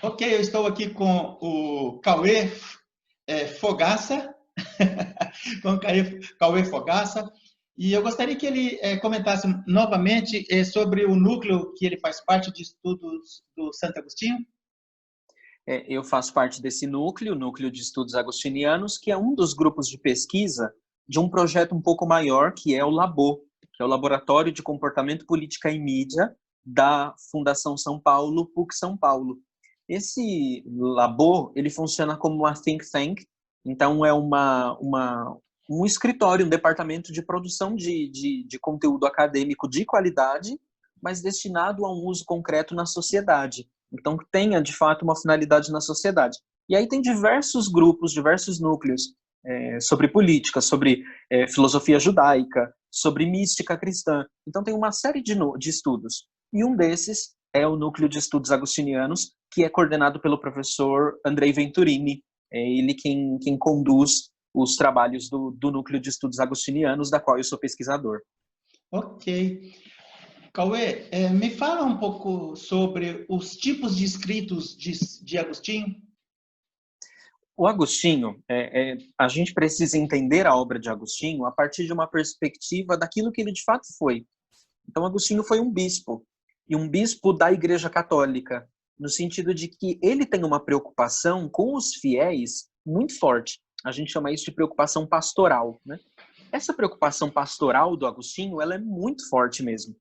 Ok, eu estou aqui com o Cauê Fogaça, com o Cauê Fogaça, e eu gostaria que ele comentasse novamente sobre o núcleo que ele faz parte de estudos do Santo Agostinho. Eu faço parte desse núcleo, o Núcleo de Estudos Agostinianos, que é um dos grupos de pesquisa de um projeto um pouco maior, que é o LABO, que é o Laboratório de Comportamento, Política e Mídia da Fundação São Paulo, PUC São Paulo. Esse LABO, ele funciona como uma think tank, então é um escritório, um departamento de produção de conteúdo acadêmico de qualidade, mas destinado a um uso concreto na sociedade. Então, que tenha, de fato, uma finalidade na sociedade. E aí tem diversos grupos, diversos núcleos sobre política, sobre filosofia judaica, sobre mística cristã. Então, tem uma série de estudos. E um desses é o Núcleo de Estudos Agostinianos, que é coordenado pelo professor Andrei Venturini. É ele quem conduz os trabalhos do Núcleo de Estudos Agostinianos, da qual eu sou pesquisador. Ok. Cauê, me fala um pouco sobre os tipos de escritos de Agostinho. O Agostinho, a gente precisa entender a obra de Agostinho a partir de uma perspectiva daquilo que ele de fato foi. Então, Agostinho foi um bispo, e um bispo da Igreja Católica, no sentido de que ele tem uma preocupação com os fiéis muito forte. A gente chama isso de preocupação pastoral, né? Essa preocupação pastoral do Agostinho, ela é muito forte mesmo.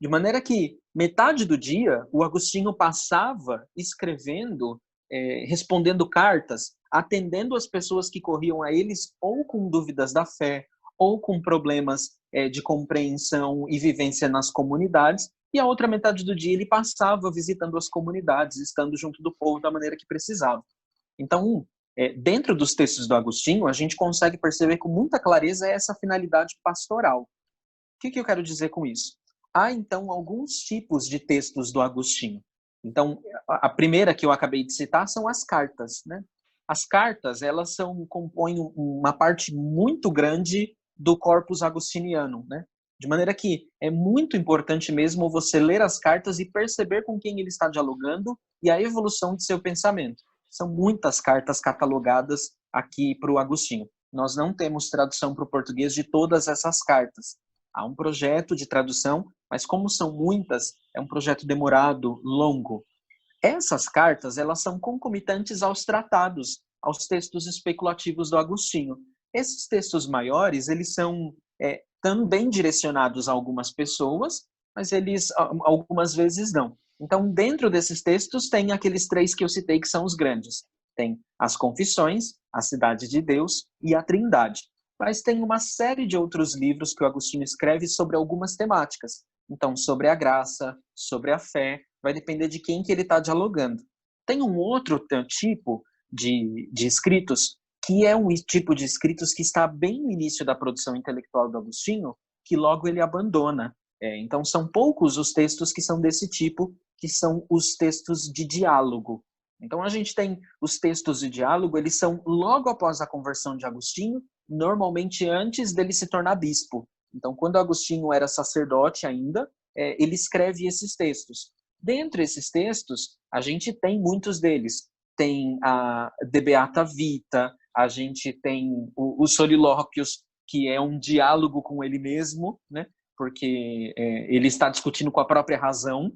De maneira que metade do dia o Agostinho passava escrevendo, respondendo cartas, atendendo as pessoas que corriam a eles ou com dúvidas da fé, ou com problemas de compreensão e vivência nas comunidades, e a outra metade do dia ele passava visitando as comunidades, estando junto do povo da maneira que precisava. Então, dentro dos textos do Agostinho, a gente consegue perceber com muita clareza essa finalidade pastoral. O que eu quero dizer com isso? Há, então, alguns tipos de textos do Agostinho. Então, a primeira que eu acabei de citar são as cartas, né? As cartas, elas compõem uma parte muito grande do corpus agostiniano, né? De maneira que é muito importante mesmo você ler as cartas e perceber com quem ele está dialogando e a evolução de seu pensamento. São muitas cartas catalogadas aqui para o Agostinho. Nós não temos tradução para o português de todas essas cartas. Há um projeto de tradução, mas como são muitas, é um projeto demorado, longo. Essas cartas, elas são concomitantes aos tratados, aos textos especulativos do Agostinho. Esses textos maiores, eles são também direcionados a algumas pessoas, mas eles algumas vezes não. Então, dentro desses textos, tem aqueles três que eu citei que são os grandes. Tem as Confissões, a Cidade de Deus e a Trindade. Mas tem uma série de outros livros que o Agostinho escreve sobre algumas temáticas. Então, sobre a graça, sobre a fé, vai depender de quem que ele está dialogando. Tem um outro tipo de escritos, que é um tipo de escritos que está bem no início da produção intelectual do Agostinho, que logo ele abandona. Então, são poucos os textos que são desse tipo, que são os textos de diálogo. Então, a gente tem os textos de diálogo, eles são logo após a conversão de Agostinho, normalmente antes dele se tornar bispo. Então, quando Agostinho era sacerdote ainda, ele escreve esses textos. Dentre esses textos, a gente tem muitos deles. Tem a De Beata Vita, a gente tem os Solilóquios, que é um diálogo com ele mesmo, né? Porque ele está discutindo com a própria razão.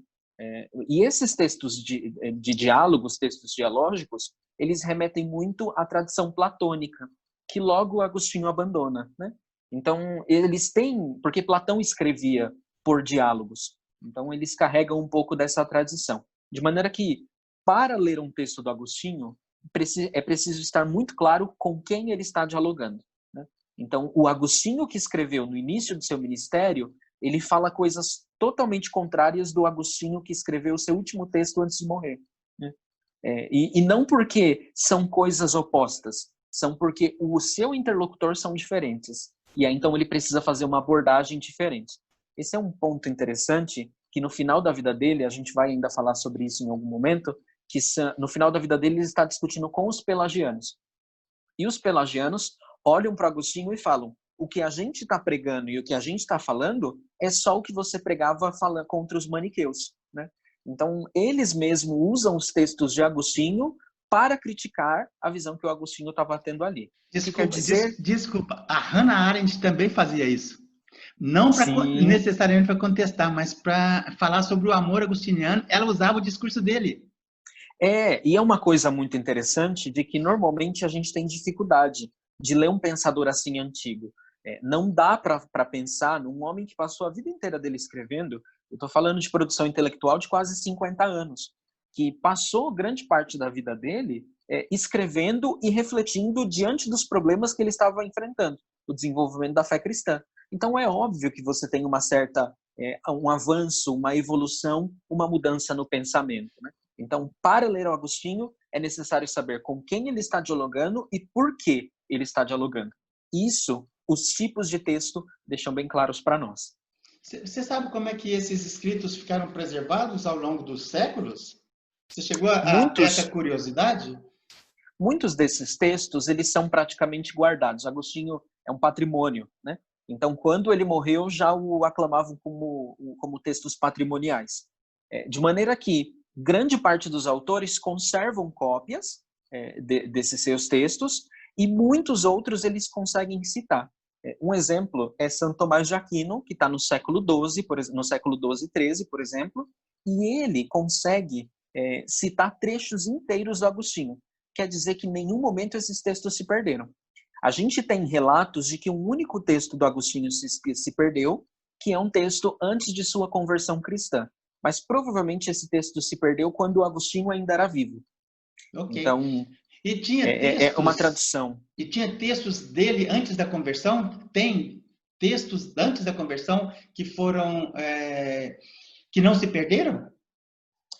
E esses textos de diálogos, textos dialógicos, eles remetem muito à tradição platônica, que logo Agostinho abandona, né? Então, eles têm, porque Platão escrevia por diálogos, então eles carregam um pouco dessa tradição. De maneira que, para ler um texto do Agostinho, é preciso estar muito claro com quem ele está dialogando, né? Então, o Agostinho que escreveu no início do seu ministério, ele fala coisas totalmente contrárias do Agostinho que escreveu o seu último texto antes de morrer, né? E não porque são coisas opostas, são porque o seu interlocutor são diferentes. E aí, então, ele precisa fazer uma abordagem diferente. Esse é um ponto interessante, que no final da vida dele, a gente vai ainda falar sobre isso em algum momento, que no final da vida dele ele está discutindo com os pelagianos. E os pelagianos olham para Agostinho e falam: o que a gente está pregando e o que a gente está falando é só o que você pregava contra os maniqueus, né? Então, eles mesmos usam os textos de Agostinho para criticar a visão que o Agostinho estava tendo ali. O que quer Desculpa, dizer? desculpa. A Hannah Arendt também fazia isso. Não Sim. necessariamente para contestar, mas para falar sobre o amor agostiniano, ela usava o discurso dele. E é uma coisa muito interessante de que normalmente a gente tem dificuldade de ler um pensador assim antigo. Não dá para pensar num homem que passou a vida inteira dele escrevendo. Eu estou falando de produção intelectual de quase 50 anos, que passou grande parte da vida dele escrevendo e refletindo diante dos problemas que ele estava enfrentando, o desenvolvimento da fé cristã. Então é óbvio que você tem uma certa um avanço, uma evolução, uma mudança no pensamento, né? Então, para ler o Agostinho, é necessário saber com quem ele está dialogando e por que ele está dialogando. Isso, os tipos de texto deixam bem claros para nós. Você sabe como é que esses escritos ficaram preservados ao longo dos séculos? Você chegou a ter essa curiosidade? Muitos desses textos, eles são praticamente guardados. Agostinho é um patrimônio, né? Então, quando ele morreu, já o aclamavam como textos patrimoniais. De maneira que grande parte dos autores conservam cópias desses seus textos e muitos outros eles conseguem citar. Um exemplo é Santo Tomás de Aquino, que está no século XII, no século XII e XIII, por exemplo, e ele consegue citar trechos inteiros do Agostinho. Quer dizer que em nenhum momento esses textos se perderam. A gente tem relatos de que um único texto do Agostinho se perdeu, que é um texto antes de sua conversão cristã. Mas provavelmente esse texto se perdeu quando o Agostinho ainda era vivo. Okay. Então, e tinha textos, uma tradição. E tinha textos dele antes da conversão? Tem textos antes da conversão que foram que não se perderam?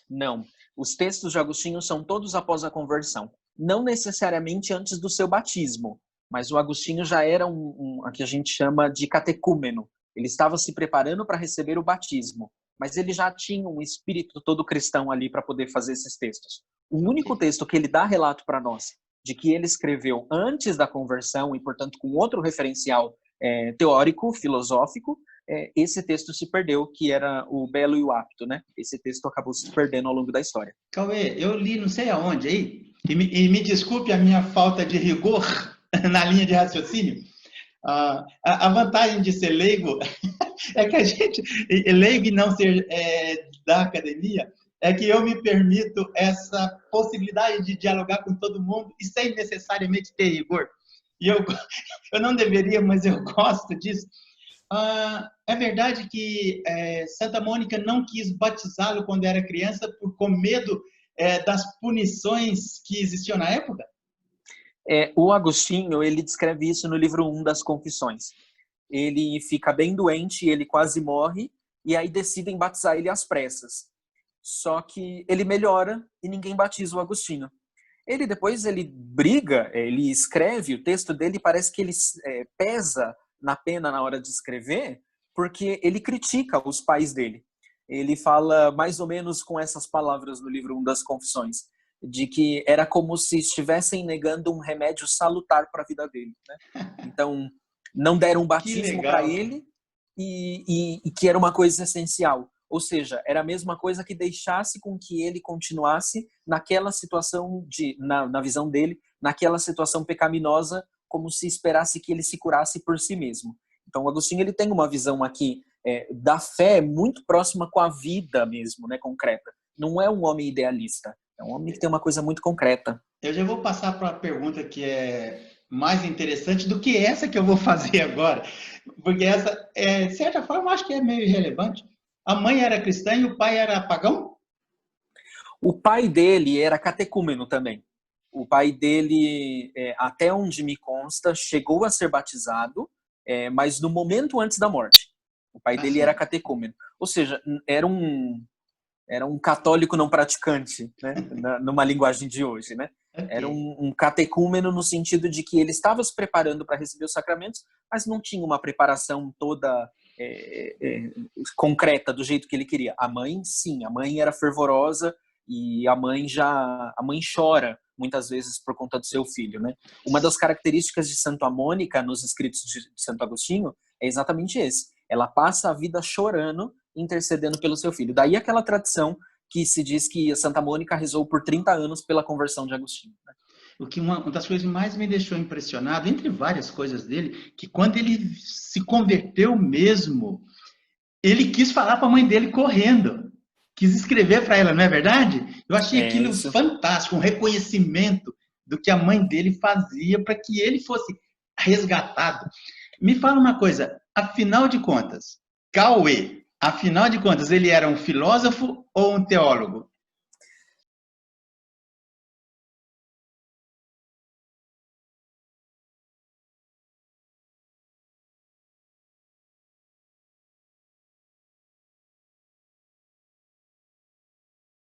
Não. Os textos de Agostinho são todos após a conversão. Não necessariamente antes do seu batismo, mas o Agostinho já era a que a gente chama de catecúmeno. Ele estava se preparando para receber o batismo, mas ele já tinha um espírito todo cristão ali para poder fazer esses textos. O único texto que ele dá relato para nós de que ele escreveu antes da conversão e, portanto, com outro referencial teórico, filosófico, esse texto se perdeu, que era o Belo e o Apto, né? Esse texto acabou se perdendo ao longo da história. Cauê, eu li não sei aonde aí, e me desculpe a minha falta de rigor na linha de raciocínio. A vantagem de ser leigo é que a gente, leigo e não ser da academia, é que eu me permito essa possibilidade de dialogar com todo mundo e sem necessariamente ter rigor. E eu não deveria, mas eu gosto disso. É verdade que Santa Mônica não quis batizá-lo quando era criança com medo das punições que existiam na época? O Agostinho, ele descreve isso no livro 1 das Confissões. Ele fica bem doente, ele quase morre, e aí decidem batizar ele às pressas. Só que ele melhora e ninguém batiza o Agostinho. Ele briga, ele escreve, o texto dele parece que ele pesa na pena na hora de escrever, porque ele critica os pais dele. Ele fala mais ou menos com essas palavras no livro 1 das Confissões, de que era como se estivessem negando um remédio salutar para a vida dele, né? Então, não deram um batismo para ele e que era uma coisa essencial. Ou seja, era a mesma coisa que deixasse com que ele continuasse naquela situação, na visão dele, naquela situação pecaminosa, como se esperasse que ele se curasse por si mesmo. Então, o Agostinho ele tem uma visão aqui da fé muito próxima com a vida mesmo, né, concreta. Não é um homem idealista, é um homem que tem uma coisa muito concreta. Eu já vou passar para a pergunta que é mais interessante do que essa que eu vou fazer agora, porque essa, de certa forma, eu acho que é meio irrelevante. A mãe era cristã e o pai era pagão? O pai dele era catecúmeno também. O pai dele, até onde me consta, chegou a ser batizado, mas no momento antes da morte. O pai dele era catecúmeno. Ou seja, era um católico não praticante, né? Numa linguagem de hoje, né? Okay. Era um catecúmeno no sentido de que ele estava se preparando para receber os sacramentos, mas não tinha uma preparação toda concreta do jeito que ele queria. A mãe, sim, a mãe era fervorosa e a mãe chora muitas vezes por conta do seu filho, né? Uma das características de Santa Mônica nos escritos de Santo Agostinho é exatamente esse. Ela passa a vida chorando, intercedendo pelo seu filho. Daí aquela tradição que se diz que Santa Mônica rezou por 30 anos pela conversão de Agostinho. Né? O que uma das coisas que mais me deixou impressionado, entre várias coisas dele, que quando ele se converteu mesmo, ele quis falar para a mãe dele correndo. Quis escrever para ela, não é verdade? Eu achei aquilo isso. fantástico, um reconhecimento do que a mãe dele fazia para que ele fosse resgatado. Me fala uma coisa, afinal de contas, Cauê, afinal de contas, ele era um filósofo ou um teólogo?